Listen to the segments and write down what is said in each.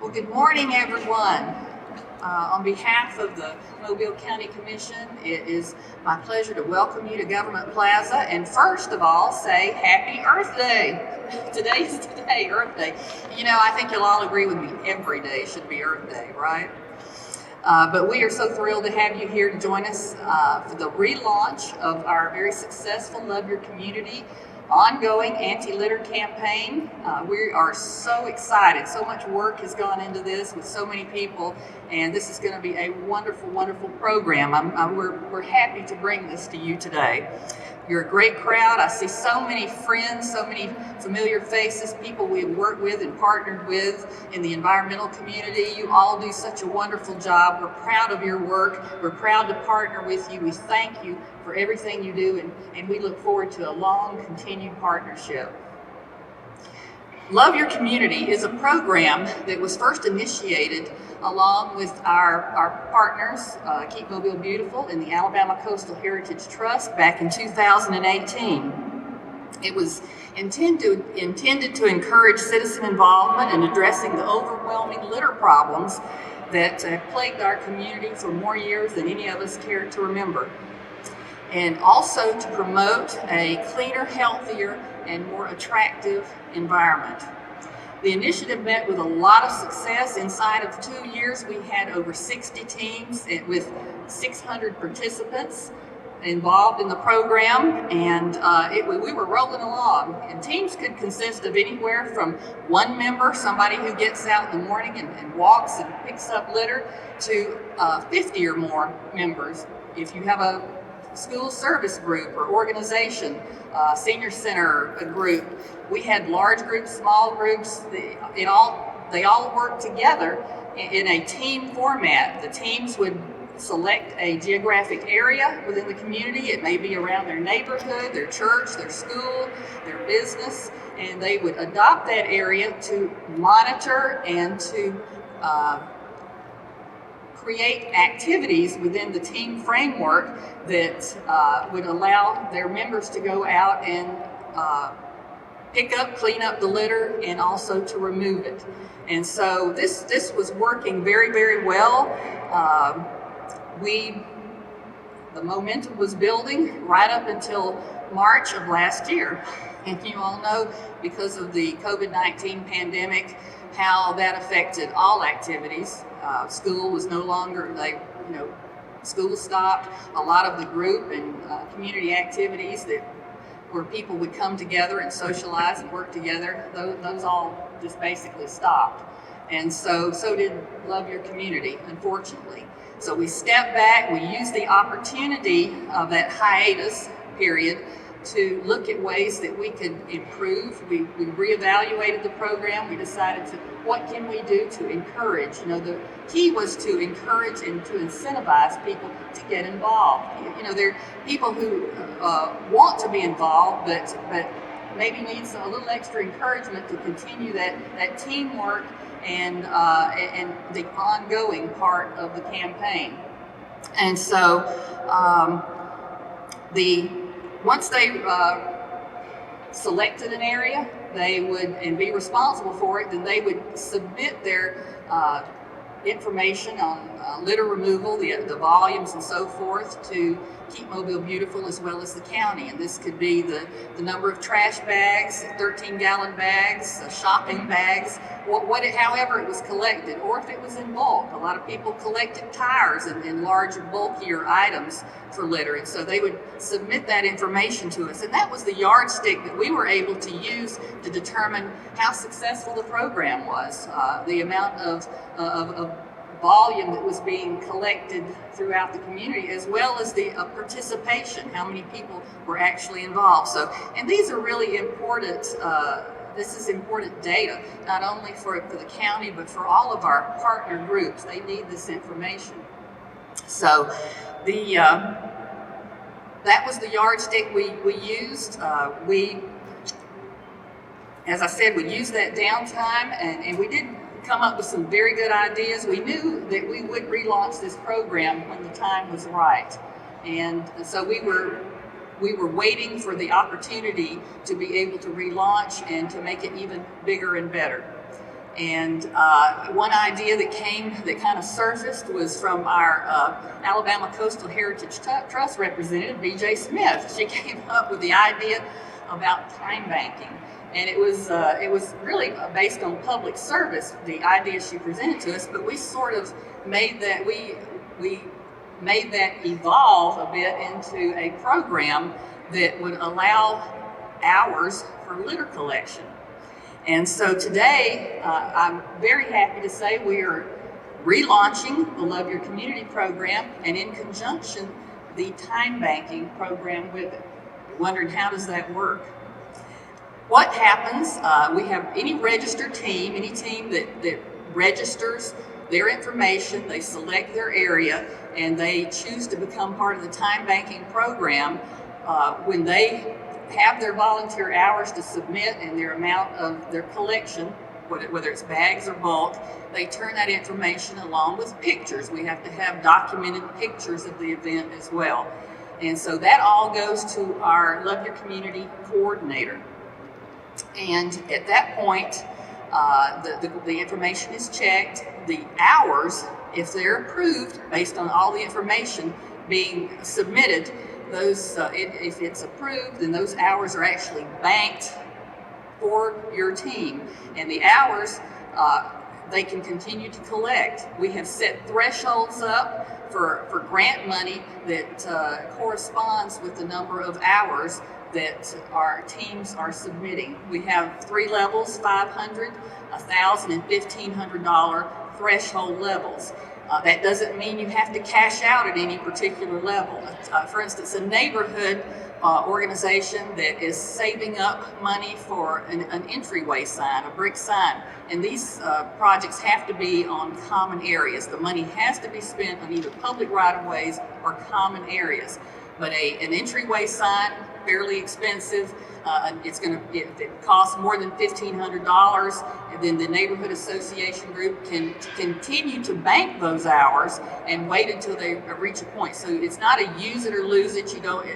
Well, good morning, everyone. On behalf of the Mobile County Commission, it is my pleasure to welcome you to Government Plaza, and first of all, say Happy Earth Day. Today's today, Earth Day. You know, I think you'll all agree with me, every day should be Earth Day, right? But we are so thrilled to have you here to join us for the relaunch of our very successful Love Your Community ongoing anti-litter campaign. We are so excited. So much work has gone into this with so many people, and this is going to be a wonderful, wonderful program. We're happy to bring this to you today. You're a great crowd. I see so many friends, so many familiar faces, people we've worked with and partnered with in the environmental community. You all do such a wonderful job. We're proud of your work. We're proud to partner with you. We thank you for everything you do, and we look forward to a long, continued partnership. Love Your Community is a program that was first initiated along with our partners, Keep Mobile Beautiful and the Alabama Coastal Heritage Trust back in 2018. It was intended to encourage citizen involvement in addressing the overwhelming litter problems that plagued our community for more years than any of us care to remember, and also to promote a cleaner, healthier, and more attractive environment. The initiative met with a lot of success. Inside of 2 years, we had over 60 teams with 600 participants involved in the program, and we were rolling along. And teams could consist of anywhere from one member, somebody who gets out in the morning and walks and picks up litter, to 50 or more members. If you have a school service group or organization, senior center group, we had large groups, small groups. They all work together in a team format. The teams would select a geographic area within the community. It may be around their neighborhood, their church, their school, their business, and they would adopt that area to monitor and to create activities within the team framework that would allow their members to go out and pick up, clean up the litter, and also to remove it. And so this was working very, very well. The momentum was building right up until March of last year. And you all know, because of the COVID-19 pandemic, how that affected all activities. School was no longer, school stopped. A lot of the group and community activities where people would come together and socialize and work together, those all just basically stopped. And so did Love Your Community, unfortunately. So we stepped back, we used the opportunity of that hiatus period to look at ways that we could improve. We reevaluated the program. We decided what can we do to encourage? The key was to encourage and to incentivize people to get involved. There are people who want to be involved, but maybe needs a little extra encouragement to continue that teamwork and the ongoing part of the campaign. And so once they selected an area, they would, and be responsible for it, then they would submit their information on litter removal, the volumes and so forth, to Keep Mobile Beautiful as well as the county. And this could be the number of trash bags, 13-gallon bags, shopping bags, however it was collected, or if it was in bulk. A lot of people collected tires and large, bulkier items for litter, and so they would submit that information to us. And that was the yardstick that we were able to use to determine how successful the program was, the amount of volume that was being collected throughout the community, as well as the participation, how many people were actually involved. And these are really important. This is important data, not only for the county, but for all of our partner groups. They need this information. So that was the yardstick we used. As I said, we used that downtime, and we did come up with some very good ideas. We knew that we would relaunch this program when the time was right. And so we were waiting for the opportunity to be able to relaunch and to make it even bigger and better. And one idea that kind of surfaced was from our Alabama Coastal Heritage Trust representative, B.J. Smith. She came up with the idea about time banking. And it was really based on public service, the idea she presented to us, but we sort of made that, we made that evolve a bit into a program that would allow hours for litter collection. And so today, I'm very happy to say we are relaunching the Love Your Community program, and in conjunction, the time banking program with it. You're wondering, how does that work? What happens, we have any registered team, any team that registers their information, they select their area, and they choose to become part of the time banking program. When they have their volunteer hours to submit and their amount of their collection, whether it's bags or bulk, they turn that information along with pictures. We have to have documented pictures of the event as well. And so that all goes to our Love Your Community coordinator. And at that point, the information is checked. The hours, if they're approved based on all the information being submitted, those if it's approved, then those hours are actually banked for your team. And the hours, they can continue to collect. We have set thresholds up for grant money that corresponds with the number of hours that our teams are submitting. We have 3 levels, $500, $1,000, and $1,500 threshold levels. That doesn't mean you have to cash out at any particular level. For instance, a neighborhood organization that is saving up money for an entryway sign, a brick sign, and these projects have to be on common areas. The money has to be spent on either public right-of-ways or common areas. But an entryway sign, fairly expensive. It costs more than $1,500, and then the neighborhood association group can continue to bank those hours and wait until they reach a point. So it's not a use it or lose it.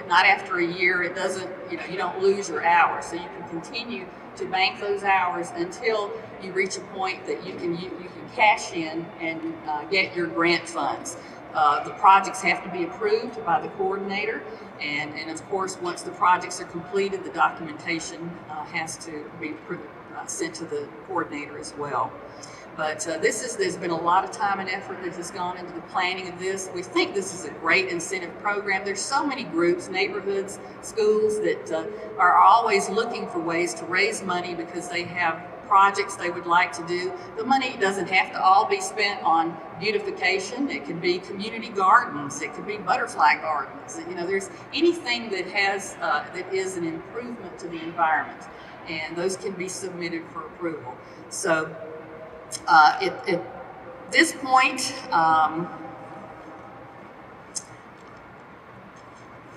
Not after a year. It doesn't. You don't lose your hours. So you can continue to bank those hours until you reach a point that you can cash in and get your grant funds. The projects have to be approved by the coordinator, and of course, once the projects are completed, the documentation has to be sent to the coordinator as well. But there's been a lot of time and effort that has gone into the planning of this. We think this is a great incentive program. There's so many groups, neighborhoods, schools that are always looking for ways to raise money because they have projects they would like to do. The money doesn't have to all be spent on beautification. It could be community gardens. It could be butterfly gardens. There's anything that has that is an improvement to the environment, and those can be submitted for approval. So at this point,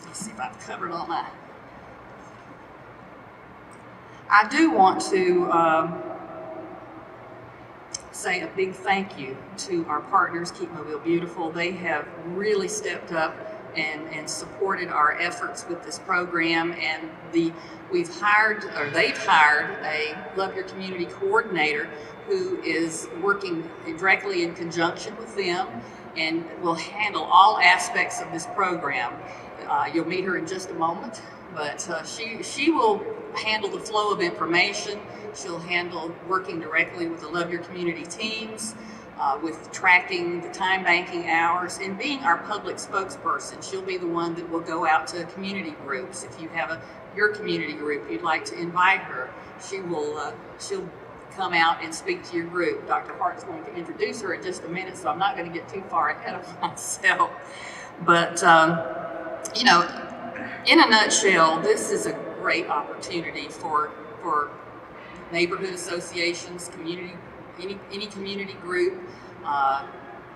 let's see if I've covered all my. I do want to say a big thank you to our partners, Keep Mobile Beautiful. They have really stepped up and supported our efforts with this program, and they've hired a Love Your Community coordinator who is working directly in conjunction with them and will handle all aspects of this program. You'll meet her in just a moment, but she will handle the flow of information. She'll handle working directly with the Love Your Community teams, with tracking the time banking hours, and being our public spokesperson. She'll be the one that will go out to community groups. If you have your community group you'd like to invite her, she'll come out and speak to your group. Dr. Hart's going to introduce her in just a minute, so I'm not going to get too far ahead of myself. But in a nutshell, this is a great opportunity for neighborhood associations, any community group,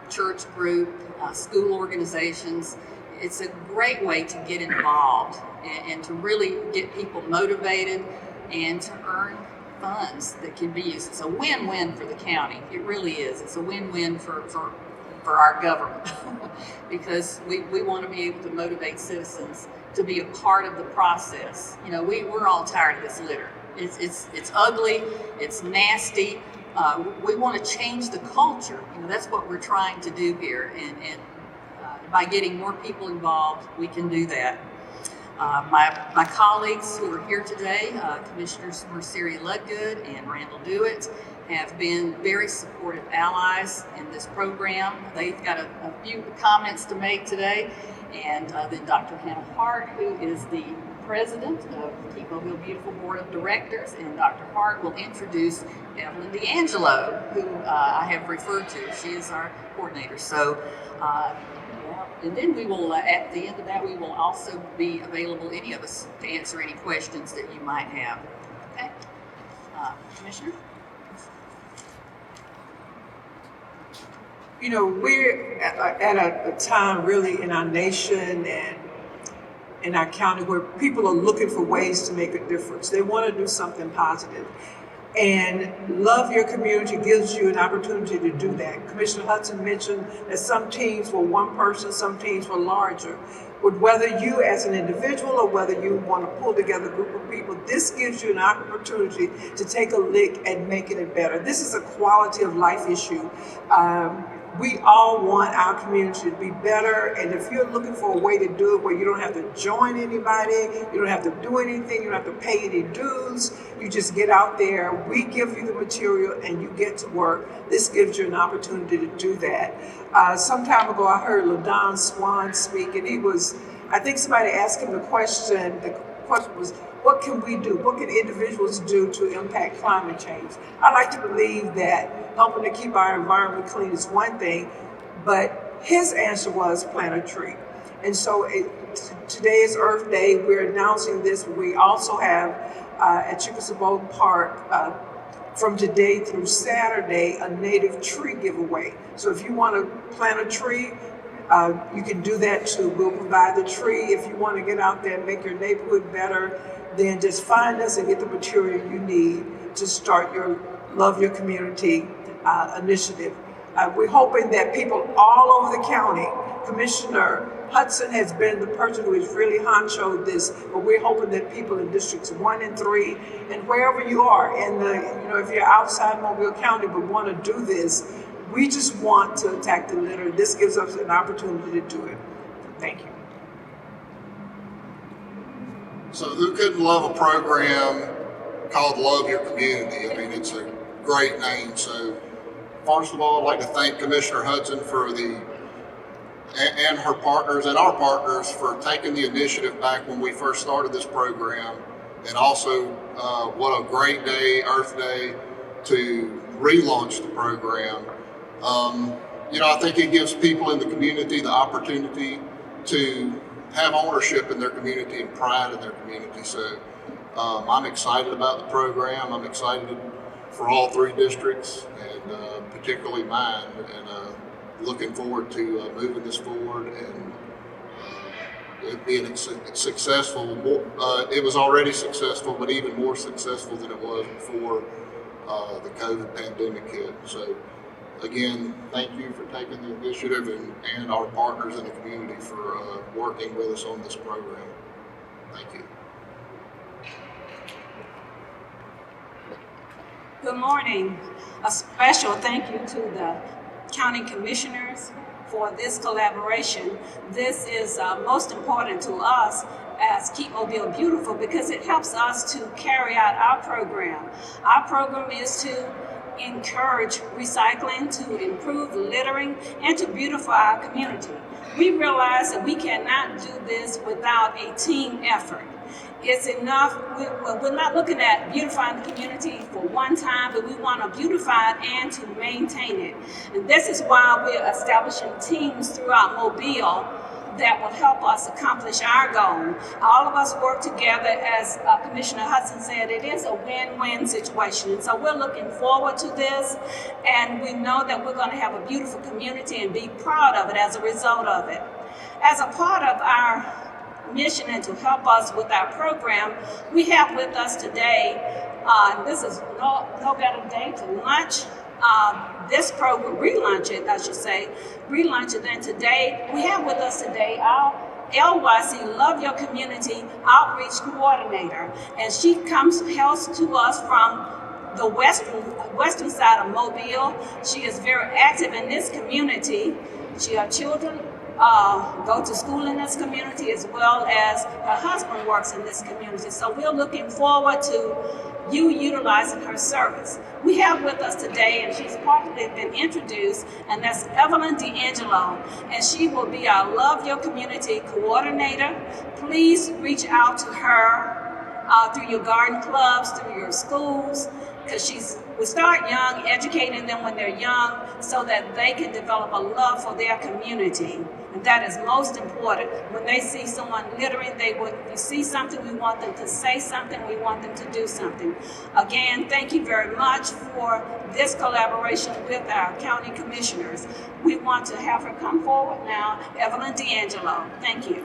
church group, school organizations. It's a great way to get involved and to really get people motivated and to earn funds that can be used. It's a win-win for the county. It really is. It's a win-win for our government because we want to be able to motivate citizens to be a part of the process. We're all tired of this litter. It's ugly, it's nasty, We want to change the culture. That's what we're trying to do here, and by getting more people involved, we can do that. My colleagues who are here today, Commissioners Merceria Ludgood and Randall Dewitt, have been very supportive allies in this program. They've got a few comments to make today, and then Dr. Hannah Hart, who is the president of the Keep Mobile Beautiful Board of Directors, and Dr. Hart will introduce Evelyn D'Angelo, who I have referred to. She is our coordinator. So, and then we will, at the end of that, we will also be available, any of us, to answer any questions that you might have. Okay? Commissioner? We're at a time really in our nation and in our county where people are looking for ways to make a difference. They want to do something positive. And Love Your Community gives you an opportunity to do that. Commissioner Hudson mentioned that some teams were one person, some teams were larger. But whether you as an individual or whether you want to pull together a group of people, this gives you an opportunity to take a lick at making it better. This is a quality of life issue. We all want our community to be better, and if you're looking for a way to do it where you don't have to join anybody, you don't have to do anything, you don't have to pay any dues, you just get out there, we give you the material and you get to work. This gives you an opportunity to do that. Some time ago I heard LaDon Swan speak, and I think somebody asked him the question was, what can we do? What can individuals do to impact climate change? I like to believe that helping to keep our environment clean is one thing, but his answer was plant a tree. And so today is Earth Day. We're announcing this. We also have at Chickasaw Park from today through Saturday a native tree giveaway. So if you want to plant a tree, you can do that too. We'll provide the tree. If you want to get out there and make your neighborhood better, then just find us and get the material you need to start your Love Your Community initiative. We're hoping that people all over the county, Commissioner Hudson has been the person who has really honchoed this, but we're hoping that people in districts 1 and 3 and wherever you are, if you're outside Mobile County but want to do this, we just want to attack the litter. This gives us an opportunity to do it. Thank you. So who couldn't love a program called Love Your Community? I mean, it's a great name. So first of all, I'd like to thank Commissioner Hudson and her partners and our partners for taking the initiative back when we first started this program. And also, what a great day, Earth Day, to relaunch the program. I think it gives people in the community the opportunity to have ownership in their community and pride in their community. So I'm excited about the program. I'm excited for all 3 districts, and particularly mine, and looking forward to moving this forward and it being successful. It was already successful, but even more successful than it was before the COVID pandemic hit. So again, thank you for taking the initiative and our partners in the community for working with us on this program. Thank you. Good morning. A special thank you to the county commissioners for this collaboration. This is most important to us as Keep Mobile Beautiful because it helps us to carry out our program. Our program is to encourage recycling, to improve littering, and to beautify our community. We realize that we cannot do this without a team effort. It's enough, we're not looking at beautifying the community for one time, but we want to beautify it and to maintain it. And this is why we're establishing teams throughout Mobile that will help us accomplish our goal. All of us work together, as Commissioner Hudson said, it is a win-win situation. And so we're looking forward to this, and we know that we're going to have a beautiful community and be proud of it as a result of it. As a part of our mission and to help us with our program, we have with us today, this is no better day to launch this program, relaunch it, I should say, relaunch it. And today, we have with us today our LYC Love Your Community Outreach Coordinator. And she hails to us from the western side of Mobile. She is very active in this community. Her children go to school in this community, as well as her husband works in this community. So we're looking forward to you utilizing her service. We have with us today, and she's probably been introduced, and that's Evelyn D'angelo, and she will be our Love Your Community coordinator. Please reach out to her through your garden clubs, through your schools, because we start young, educating them when they're young so that they can develop a love for their community. And that is most important. When they see someone littering, if you see something, we want them to say something, we want them to do something. Again, thank you very much for this collaboration with our county commissioners. We want to have her come forward now, Evelyn D'angelo. Thank you.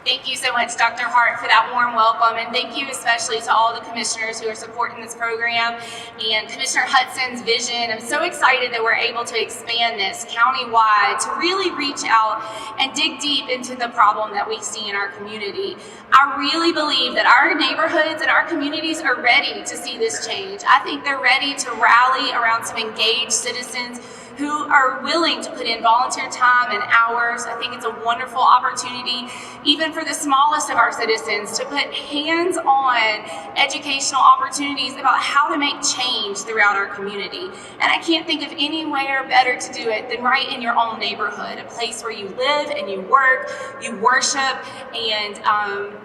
Thank you so much, Dr. Hart, for that warm welcome, and thank you especially to all the commissioners who are supporting this program and Commissioner Hudson's vision. I'm so excited that we're able to expand this countywide to really reach out and dig deep into the problem that we see in our community. I really believe that our neighborhoods and our communities are ready to see this change. I think they're ready to rally around some engaged citizens who are willing to put in volunteer time and hours. I think it's a wonderful opportunity, even for the smallest of our citizens, to put hands-on educational opportunities about how to make change throughout our community. And I can't think of anywhere better to do it than right in your own neighborhood, a place where you live and you work, you worship, and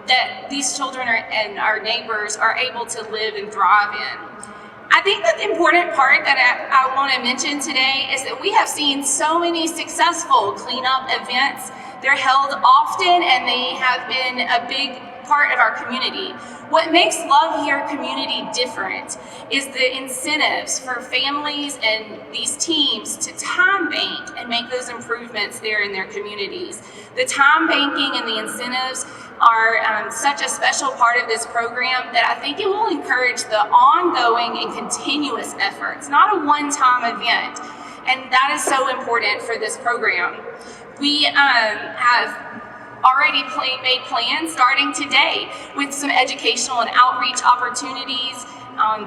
that these children and our neighbors are able to live and thrive in. I think that the important part that I want to mention today is that we have seen so many successful cleanup events. They're held often, and they have been a big part of our community. What makes Love Your Community different is the incentives for families and these teams to time bank and make those improvements there in their communities. The time banking and the incentives are such a special part of this program that I think it will encourage the ongoing and continuous efforts, not a one-time event. And that is so important for this program. We have already made plans starting today with some educational and outreach opportunities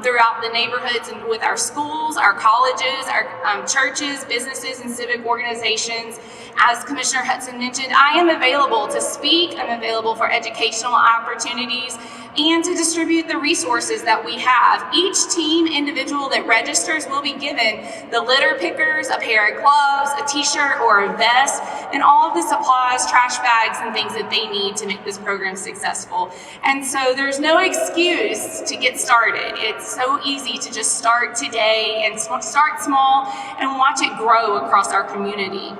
throughout the neighborhoods and with our schools, our colleges, our churches, businesses, and civic organizations. As Commissioner Hudson mentioned, I am available to speak, I'm available for educational opportunities, and to distribute the resources that we have. Each team individual that registers will be given the litter pickers, a pair of gloves, a t-shirt or a vest, and all of the supplies, trash bags, and things that they need to make this program successful. And so there's no excuse to get started. It's so easy to just start today and start small and watch it grow across our community.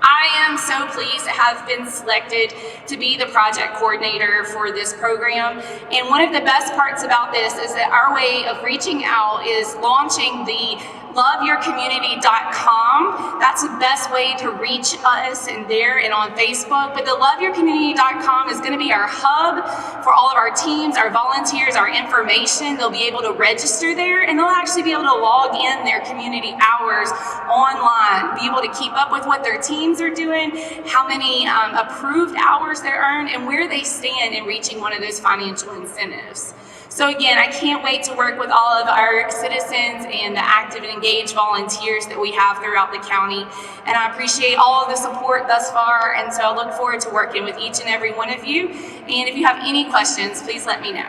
I am so pleased to have been selected to be the project coordinator for this program. And one of the best parts about this is that our way of reaching out is launching the loveyourcommunity.com. That's the best way to reach us, and there and on Facebook. But the loveyourcommunity.com is going to be our hub for all of our teams, our volunteers, our information. They'll be able to register there, and they'll actually be able to log in their community hours online, be able to keep up with what their teams are doing, how many approved hours they earn, and where they stand in reaching one of those financial incentives. So again, I can't wait to work with all of our citizens and the active and engaged volunteers that we have throughout the county. And I appreciate all of the support thus far. And so I look forward to working with each and every one of you. And if you have any questions, please let me know.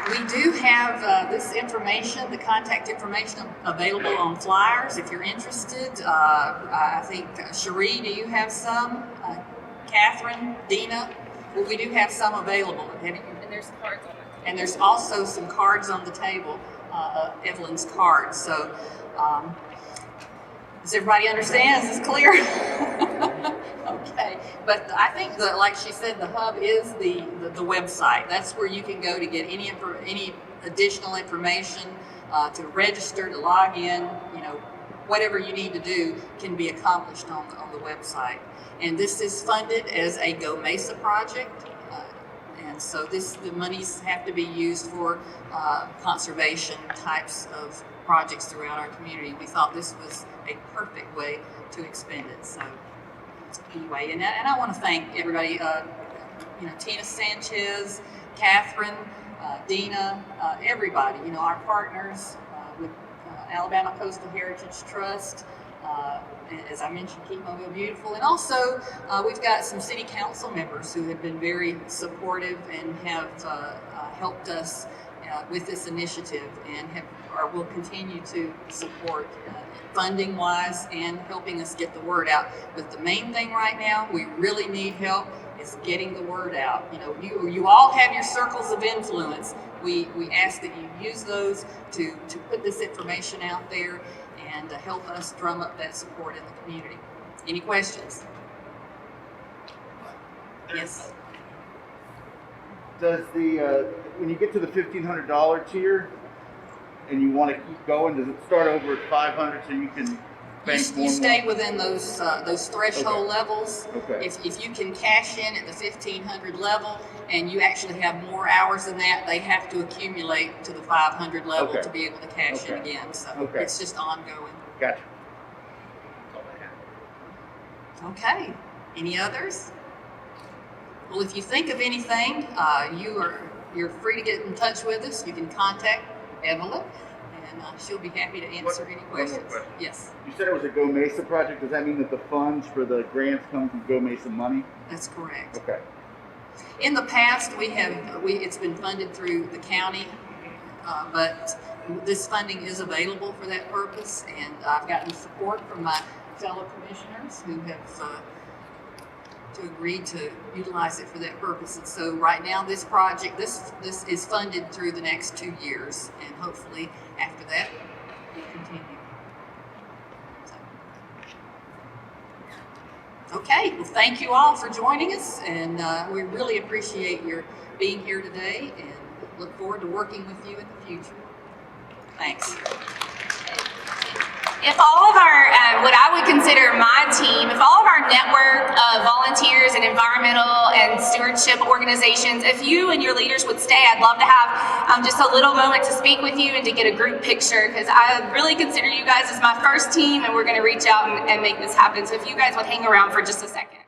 We do have this information, the contact information available on flyers if you're interested. I think, Cherie, do you have some? Catherine, Dina, well, we do have some available. And there's cards on it. And there's also some cards on the table, Evelyn's cards. So, does everybody understand? Is this clear? Okay. But I think that, like she said, the hub is the website. That's where you can go to get any additional information, to register, to log in. You know, whatever you need to do can be accomplished on the website. And this is funded as a Go Mesa project. And so the monies have to be used for conservation types of projects throughout our community. We thought this was a perfect way to expend it. So anyway, and I want to thank everybody, Tina Sanchez, Catherine, Dina, everybody, our partners with Alabama Coastal Heritage Trust, as I mentioned, Keep Mobile Beautiful, and also we've got some city council members who have been very supportive and have helped us with this initiative and will continue to support funding wise and helping us get the word out. But the main thing right now, we really need help is getting the word out. You all have your circles of influence. We ask that you use those to put this information out there and to help us drum up that support in the community. Any questions? Yes. Does when you get to the $1,500 tier and you want to keep going, does it start over at $500 so you can bank more? You stay within those threshold Okay. levels. Okay. If you can cash in at the 1,500 level and you actually have more hours than that, they have to accumulate to the 500 level Okay. to be able to cash in Okay. again. So Okay. it's just ongoing. Gotcha. Okay. Any others? Well, if you think of anything, you're free to get in touch with us. You can contact Evelyn, and she'll be happy to answer any One more questions. question. Yes, You said it was a Go Mesa project. Does that mean that the funds for the grants come from Go Mesa money? that's correct. Okay. In the past, it's been funded through the county, but this funding is available for that purpose, and I've gotten support from my fellow commissioners who have agreed to utilize it for that purpose. And so right now, this project, this is funded through the next 2 years, and hopefully after that, we'll continue. Okay, well, thank you all for joining us, and we really appreciate your being here today and look forward to working with you in the future. Thanks. If all of our, what I would consider my team, if all of our network of volunteers and environmental and stewardship organizations, if you and your leaders would stay, I'd love to have just a little moment to speak with you and to get a group picture, because I really consider you guys as my first team, and we're going to reach out and make this happen. So if you guys would hang around for just a second.